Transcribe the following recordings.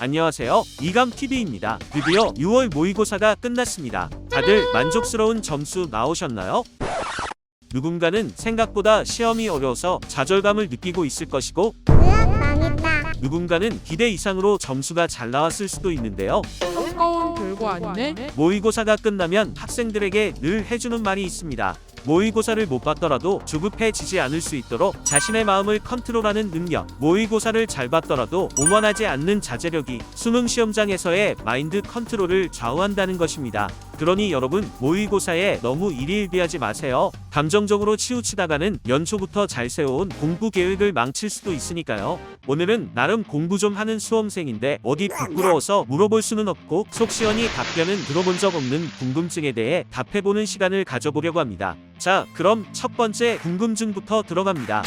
안녕하세요. 이감TV입니다. 드디어 6월 모의고사가 끝났습니다. 다들 만족스러운 점수 나오셨나요? 누군가는 생각보다 시험이 어려워서 좌절감을 느끼고 있을 것이고, 으악, 망했다. 누군가는 기대 이상으로 점수가 잘 나왔을 수도 있는데요. 가까운 별거 아니네? 모의고사가 끝나면 학생들에게 늘 해주는 말이 있습니다. 모의고사를 못 봤더라도 조급해지지 않을 수 있도록 자신의 마음을 컨트롤하는 능력, 모의고사를 잘 봤더라도 오만하지 않는 자제력이 수능 시험장에서의 마인드 컨트롤을 좌우한다는 것입니다. 그러니 여러분, 모의고사에 너무 일희일비하지 마세요. 감정적으로 치우치다가는 연초부터 잘 세워온 공부 계획을 망칠 수도 있으니까요. 오늘은 나름 공부 좀 하는 수험생인데 어디 부끄러워서 물어볼 수는 없고 속 시원히 답변은 들어본 적 없는 궁금증에 대해 답해보는 시간을 가져보려고 합니다. 자, 그럼 첫 번째 궁금증부터 들어갑니다.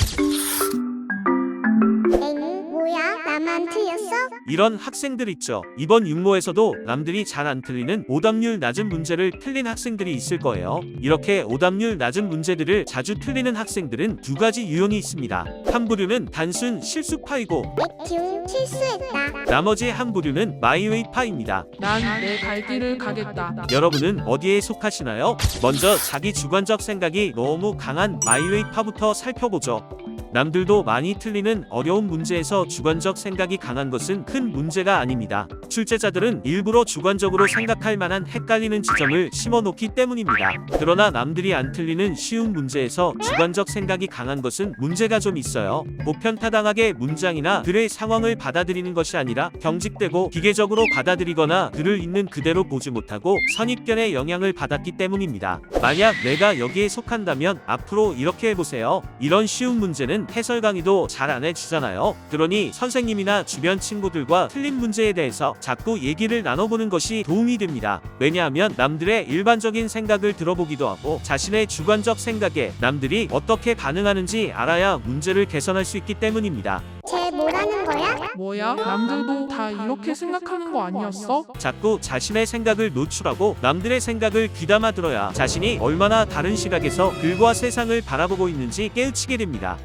엥, 뭐야? 나만 틀렸어? 이런 학생들 있죠. 이번 육모에서도 남들이 잘 안 틀리는 오답률 낮은 문제를 틀린 학생들이 있을 거예요. 이렇게 오답률 낮은 문제들을 자주 틀리는 학생들은 두 가지 유형이 있습니다. 한 부류는 단순 실수파이고, 액튠, 실수했다. 나머지 한 부류는 마이웨이파입니다. 난 내 갈 길을 가겠다. 여러분은 어디에 속하시나요? 먼저 자기 주관적 생각이 너무 강한 마이웨이파부터 살펴보죠. 남들도 많이 틀리는 어려운 문제에서 주관적 생각이 강한 것은 큰 문제가 아닙니다. 출제자들은 일부러 주관적으로 생각할 만한 헷갈리는 지점을 심어놓기 때문입니다. 그러나 남들이 안 틀리는 쉬운 문제에서 주관적 생각이 강한 것은 문제가 좀 있어요. 보편타당하게 문장이나 글의 상황을 받아들이는 것이 아니라 경직되고 기계적으로 받아들이거나 글을 있는 그대로 보지 못하고 선입견의 영향을 받았기 때문입니다. 만약 내가 여기에 속한다면 앞으로 이렇게 해보세요. 이런 쉬운 문제는 해설 강의도 잘 안 해주잖아요. 그러니 선생님이나 주변 친구들과 틀린 문제에 대해서 자꾸 얘기를 나눠보는 것이 도움이 됩니다. 왜냐하면 남들의 일반적인 생각을 들어보기도 하고 자신의 주관적 생각에 남들이 어떻게 반응하는지 알아야 문제를 개선할 수 있기 때문입니다. 쟤 뭐라는 거야? 뭐야? 남들도 다 이렇게 생각하는 거 아니었어? 자꾸 자신의 생각을 노출하고 남들의 생각을 귀담아 들어야 자신이 얼마나 다른 시각에서 글과 세상을 바라보고 있는지 깨우치게 됩니다.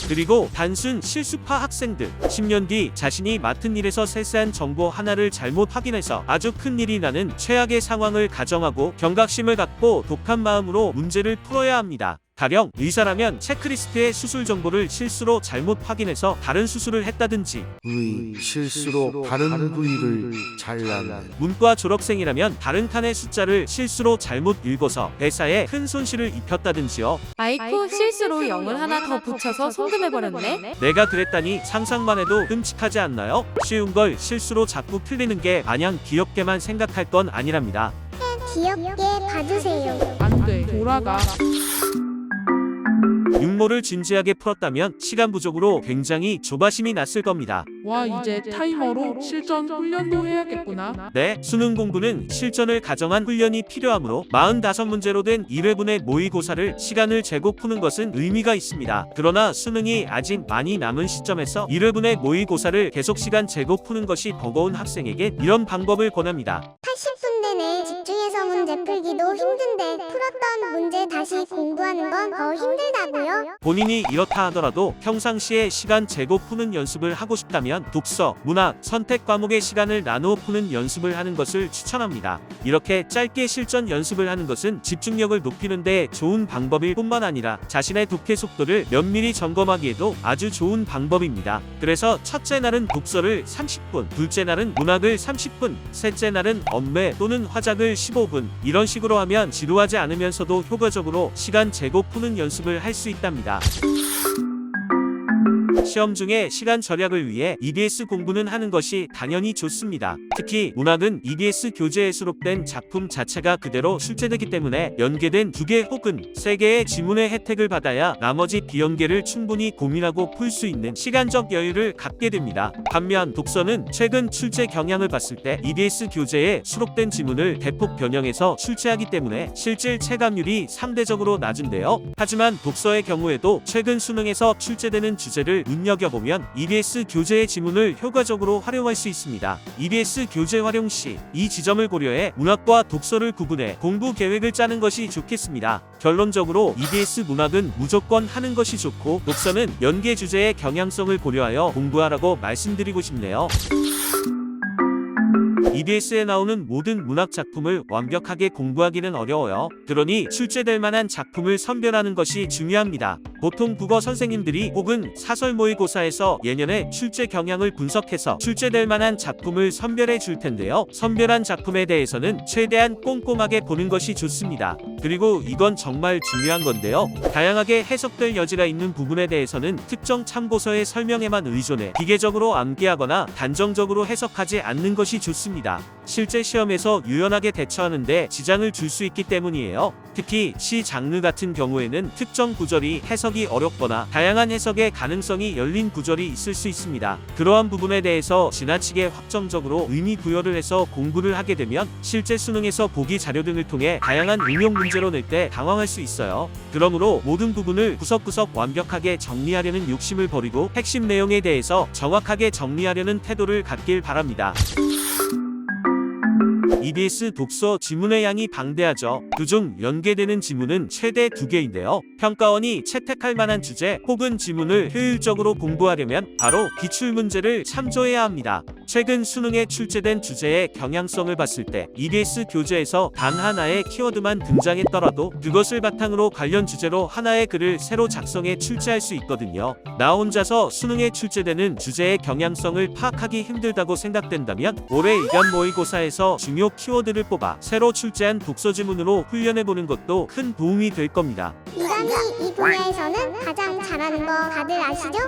그리고 단순 실수파 학생들, 10년 뒤 자신이 맡은 일에서 세세한 정보 하나를 잘못 확인해서 아주 큰 일이 나는 최악의 상황을 가정하고 경각심을 갖고 독한 마음으로 문제를 풀어야 합니다. 가령 의사라면 체크리스트의 수술 정보를 실수로 잘못 확인해서 다른 수술을 했다든지, 실수로 다른 부위를 잘랐네. 문과 졸업생이라면 다른 칸의 숫자를 실수로 잘못 읽어서 회사에 큰 손실을 입혔다든지요. 아이쿠 실수로 0을 하나 더 붙여서 송금해버렸네. 내가 그랬다니 상상만 해도 끔찍하지 않나요? 쉬운 걸 실수로 자꾸 틀리는 게 마냥 귀엽게만 생각할 건 아니랍니다. 귀엽게 봐주세요. 안 돼. 돌아가. 육모를 진지하게 풀었다면 시간 부족으로 굉장히 조바심이 났을 겁니다. 와, 이제 타이머로 실전 훈련도 해야겠구나. 네, 수능 공부는 실전을 가정한 훈련이 필요하므로 45문제로 된 1회분의 모의고사를 시간을 재고 푸는 것은 의미가 있습니다. 그러나 수능이 아직 많이 남은 시점에서 1회분의 모의고사를 계속 시간 재고 푸는 것이 버거운 학생에게 이런 방법을 권합니다. 80분 내내 집중해서 문제 풀기도 힘든데 풀었던 문제 다시 공부하는 건 더 힘들다고요? 본인이 이렇다 하더라도 평상시에 시간 재고 푸는 연습을 하고 싶다면 독서, 문학, 선택 과목의 시간을 나누어 푸는 연습을 하는 것을 추천합니다. 이렇게 짧게 실전 연습을 하는 것은 집중력을 높이는 데 좋은 방법일 뿐만 아니라 자신의 독해 속도를 면밀히 점검하기에도 아주 좋은 방법입니다. 그래서 첫째 날은 독서를 30분, 둘째 날은 문학을 30분, 셋째 날은 언매 또는 화작을 15분, 이런 식으로 하면 지루하지 않으면서도 효과적으로 시간 재고 푸는 연습을 할 수 있답니다. 시험 중에 시간 절약을 위해 EBS 공부는 하는 것이 당연히 좋습니다. 특히 문학은 EBS 교재에 수록된 작품 자체가 그대로 출제되기 때문에 연계된 2개 혹은 3개의 지문의 혜택을 받아야 나머지 비연계를 충분히 고민하고 풀 수 있는 시간적 여유를 갖게 됩니다. 반면 독서는 최근 출제 경향을 봤을 때 EBS 교재에 수록된 지문을 대폭 변형해서 출제하기 때문에 실질 체감률이 상대적으로 낮은데요. 하지만 독서의 경우에도 최근 수능에서 출제되는 주제를 눈여겨보면 EBS 교재의 지문을 효과적으로 활용할 수 있습니다. EBS 교재 활용 시 이 지점을 고려해 문학과 독서를 구분해 공부 계획을 짜는 것이 좋겠습니다. 결론적으로 EBS 문학은 무조건 하는 것이 좋고 독서는 연계 주제의 경향성을 고려하여 공부하라고 말씀드리고 싶네요. EBS에 나오는 모든 문학 작품을 완벽하게 공부하기는 어려워요. 그러니 출제될 만한 작품을 선별하는 것이 중요합니다. 보통 국어 선생님들이 혹은 사설 모의고사에서 예년의 출제 경향을 분석해서 출제될 만한 작품을 선별해 줄 텐데요. 선별한 작품에 대해서는 최대한 꼼꼼하게 보는 것이 좋습니다. 그리고 이건 정말 중요한 건데요. 다양하게 해석될 여지가 있는 부분에 대해서는 특정 참고서의 설명에만 의존해 기계적으로 암기하거나 단정적으로 해석하지 않는 것이 좋습니다. 실제 시험에서 유연하게 대처하는데 지장을 줄 수 있기 때문이에요. 특히 시 장르 같은 경우에는 특정 구절이 해석이 어렵거나 다양한 해석의 가능성이 열린 구절이 있을 수 있습니다. 그러한 부분에 대해서 지나치게 확정적으로 의미 부여를 해서 공부를 하게 되면 실제 수능에서 보기 자료 등을 통해 다양한 응용 문제로 낼 때 당황할 수 있어요. 그러므로 모든 부분을 구석구석 완벽하게 정리하려는 욕심을 버리고 핵심 내용에 대해서 정확하게 정리하려는 태도를 갖길 바랍니다. EBS 독서 지문의 양이 방대하죠. 그중 연계되는 지문은 최대 2개인데요. 평가원이 채택할 만한 주제 혹은 지문을 효율적으로 공부하려면 바로 기출문제를 참조해야 합니다. 최근 수능에 출제된 주제의 경향성을 봤을 때 EBS 교재에서 단 하나의 키워드만 등장했더라도 그것을 바탕으로 관련 주제로 하나의 글을 새로 작성해 출제할 수 있거든요. 나 혼자서 수능에 출제되는 주제의 경향성을 파악하기 힘들다고 생각된다면 올해 일간 모의고사에서 중요 키워드를 뽑아 새로 출제한 독서 지문으로 훈련해보는 것도 큰 도움이 될 겁니다. 이감이 이 분야에서는 가장 잘하는 거 다들 아시죠?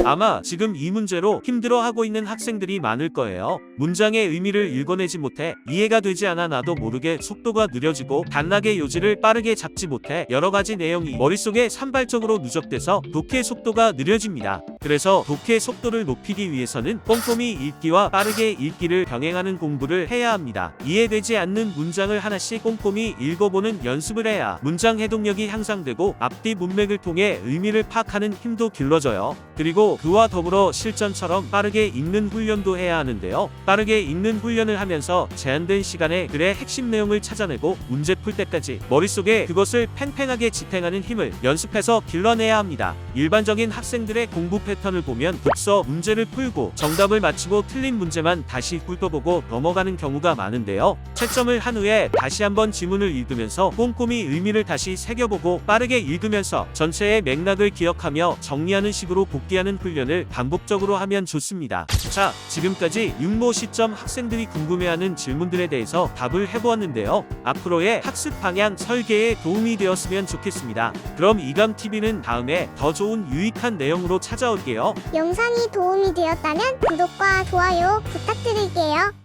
아마 지금 이 문제로 힘들어하고 있는 학생들이 많을 거예요. 문장의 의미를 읽어내지 못해 이해가 되지 않아 나도 모르게 속도가 느려지고 단락의 요지를 빠르게 잡지 못해 여러가지 내용이 머릿속에 산발적으로 누적돼서 독해 속도가 느려집니다. 그래서 독해 속도를 높이기 위해서는 꼼꼼히 읽기와 빠르게 읽기를 병행하는 공부를 해야 합니다. 이해되지 않는 문장을 하나씩 꼼꼼히 읽어보는 연습을 해야 문장 해독력이 향상되고 앞뒤 문맥을 통해 의미를 파악하는 힘도 길러져요. 그리고 그와 더불어 실전처럼 빠르게 읽는 훈련도 해야 하는데요. 빠르게 읽는 훈련을 하면서 제한된 시간에 글의 핵심 내용을 찾아내고 문제 풀 때까지 머릿속에 그것을 팽팽하게 지탱하는 힘을 연습해서 길러내야 합니다. 일반적인 학생들의 공부 패턴을 보면 독서 문제를 풀고 정답을 맞히고 틀린 문제만 다시 훑어보고 넘어가는 경우가 많은데요. 채점을 한 후에 다시 한번 지문을 읽으면서 꼼꼼히 의미를 다시 새겨보고 빠르게 읽으면서 전체의 맥락을 기억하며 정리하는 식으로 복기하는 훈련을 반복적으로 하면 좋습니다. 자, 지금까지 육모 시점 학생들이 궁금해하는 질문들에 대해서 답을 해보았는데요. 앞으로의 학습 방향 설계에 도움이 되었으면 좋겠습니다. 그럼 이감TV는 다음에 더 좋은 유익한 내용으로 찾아올게요. 영상이 도움이 되었다면 구독과 좋아요 부탁드릴게요.